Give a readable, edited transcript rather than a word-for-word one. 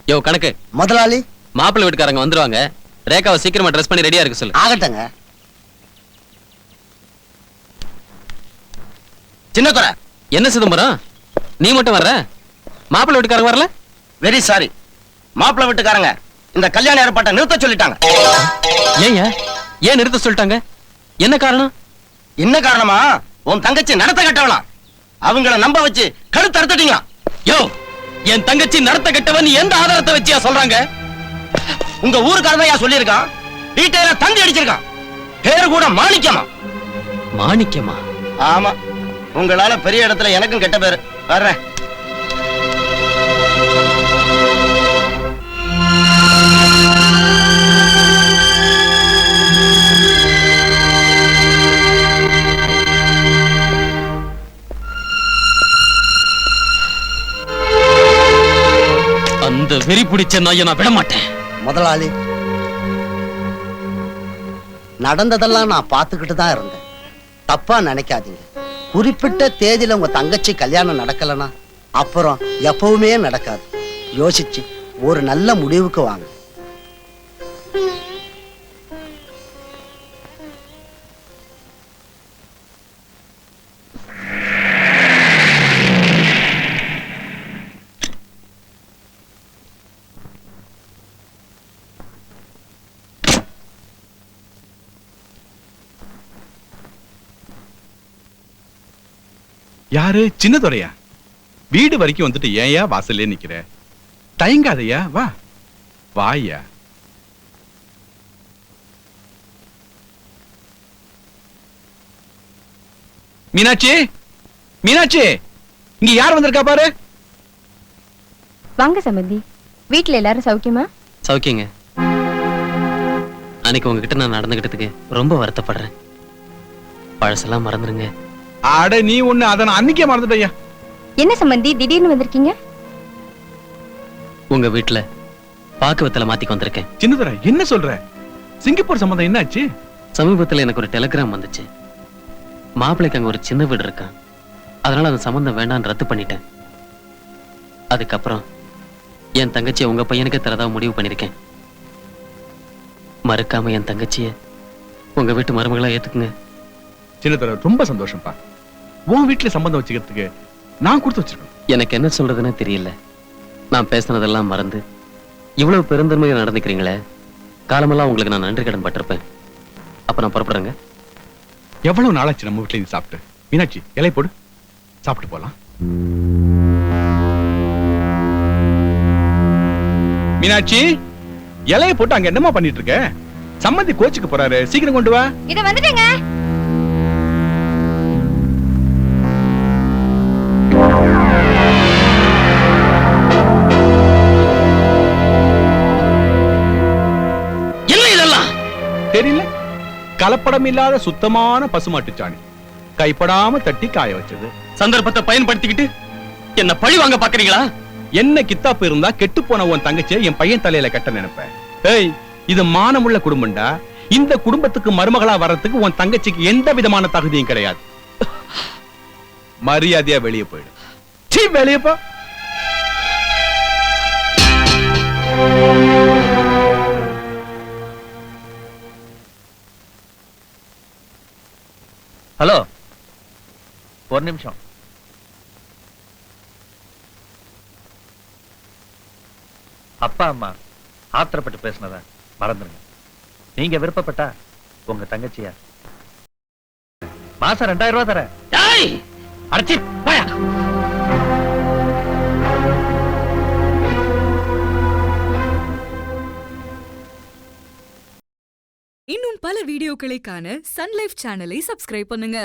யோ கணக்கு முதலாளி. மாப்பிள்ளை வீட்டுக்காரங்க வந்துருவாங்க. ரேகாவை சீக்கிரமா ட்ரெஸ் பண்ணி ரெடியா இருக்க சொல்லு. ஆகட்டங்க. சின்ன துறை. என்ன சிதம்பரம், நீ மட்டும் வர்ற, மாப்பிள்ளை வீட்டுக்காரங்க வரல? வெரி சாரி, மாப்பிள்ளை வீட்டுக்காரங்க இந்த கல்யாண ஏற்பாட்டை நிறுத்த சொல்லிட்டாங்க. ஏன் நிறுத்த சொல்லிட்டாங்க? என்ன காரணம்? என்ன காரணமா? உன் தங்கச்சி நடத்த கட்டவலாம், அவங்கள நம்ப வச்சு கழுத்து அறுத்துட்டீங்களா? யோ, என் தங்கச்சி நடத்த கட்டவன் எந்த ஆதாரத்தை வச்சியா சொல்றாங்க? உங்க ஊருக்காரதான் சொல்லியிருக்கான். டீட்டெயிலா தந்தி அடிச்சிருக்கான். பேரு கூட மாணிக்கமா. மாணிக்கமா? ஆமா, உங்களால பெரிய இடத்துல எனக்கும் கெட்ட பேரு. வர்றேன். அந்த வெறி பிடிச்ச நாயை நான் விட மாட்டேன். முதலாளி, நடந்ததெல்லாம் நான் பார்த்துக்கிட்டு தான் இருந்தேன். தப்பா நினைக்காதீங்க. குறிப்பிட்ட தேதியில உங்க தங்கச்சி கல்யாணம் நடக்கலனா அப்புறம் எப்பவுமே நடக்காது. யோசிச்சு ஒரு நல்ல முடிவுக்கு வாங்க. யாரு? சின்னதுரையா? வீடு வரைக்கும் வந்துட்டு ஏயா வாசல்லே நிக்கிற? தயங்காதையா, வா வாயா. மீனாட்சி, மீனாட்சி, இங்க யார் வந்திருக்கா பாரு. வாங்க சம்பந்தி, வீட்டுல எல்லாரும் சௌக்கியமா? சௌக்கியங்க. அன்னைக்கு உங்ககிட்ட நான் நடந்துகிட்டதுக்கு ரொம்ப வருத்தப்படுறேன். பழசெல்லாம் மறந்துருங்க. அட நீ ஒண்ணு, அத நான் அன்னைக்கே மறந்துட்டேயா. என்ன சம்பந்தி திடீர்னு வந்திருக்கீங்க? உங்க வீட்டுல பாக்குவத்துல மாத்திக்கு வந்திருக்கேன். சின்னதுரை, என்ன சொல்ற? சிங்கப்பூர் சம்பந்தம் என்னாச்சு? சமீபத்துல எனக்கு ஒரு டெலிகிராம் வந்துச்சு. மாப்பிள்ளைக்கு அங்க ஒரு சின்ன வீடு இருக்கான், அதனால அந்த சம்பந்தம் வேண்டான்னு ரத்து பண்ணிட்டேன். அதுக்கப்புறம் என் தங்கச்சியை உங்க பையனுக்கு தரதா முடிவு பண்ணிருக்கேன். மறுக்காம என் தங்கச்சிய உங்க வீட்டு மருமகளா ஏத்துக்குங்க. சின்னதுரை, ரொம்ப சந்தோஷம்ப்பா. உன் வீட்டுல சம்பந்தம் வச்சுக்கிறதுக்கு நான் கொடுத்து வச்சிருக்கேன். எனக்கு என்ன சொல்றதுன்னு தெரியல. நான் பேசினதெல்லாம் மறந்து இவ்வளவு பெருந்தன்மையா நடந்துக்கிறீங்களே, காலமெல்லாம் உங்களுக்கு நான் நன்றி கடன் பட்டிருப்பேன். அப்ப நான் புறப்படுறேங்க. எவ்வளவு நாளாச்சு நம்ம வீட்டுல நீ சாப்பிட்டு? மீனாட்சி, இலை போடு, சாப்பிட்டு போலாம். மீனாட்சி, இலைய போட்டு அங்க என்னமா பண்ணிட்டு இருக்க? சம்மந்தி கோச்சுக்கு போறாரு, சீக்கிரம் கொண்டு வா. இத வந்துட்டேங்க. தெரியல, கலப்படம் இல்லாத சுத்தமான பசுமாட்டு சாணி, கைப்படாம தட்டி காய வச்சது. சந்தர்ப்பத்தை பயன்படுத்திக்கிட்டு என்ன பழி வாங்க பாக்குறீங்களா? என்ன கித்தாப்பு இருந்தா கெட்டு போன உன் தங்கச்சியை என் பையன் தலையில கட்ட நினைப்பேன். ஏய், இது மானமுள்ள குடும்பம்டா. இந்த குடும்பத்துக்கு மருமகளா வர்றதுக்கு உன் தங்கச்சிக்கு எந்த விதமான தகுதியும் கிடையாது. மரியாதையா வெளியே போயிடு. சீ, வெளியே போ. ஹலோ, ஒரு நிமிஷம். அப்பா அம்மா ஆத்திரப்பட்டு பேசினத மறந்துருங்க. நீங்க விருப்பப்பட்டா உங்க தங்கச்சியா மாசம் 2000 ரூபாய் தரேன். அடிச்சி போயா. இன்னும் பல வீடியோக்களை காண சன் லைஃப் சேனலை சப்ஸ்கிரைப் பண்ணுங்க.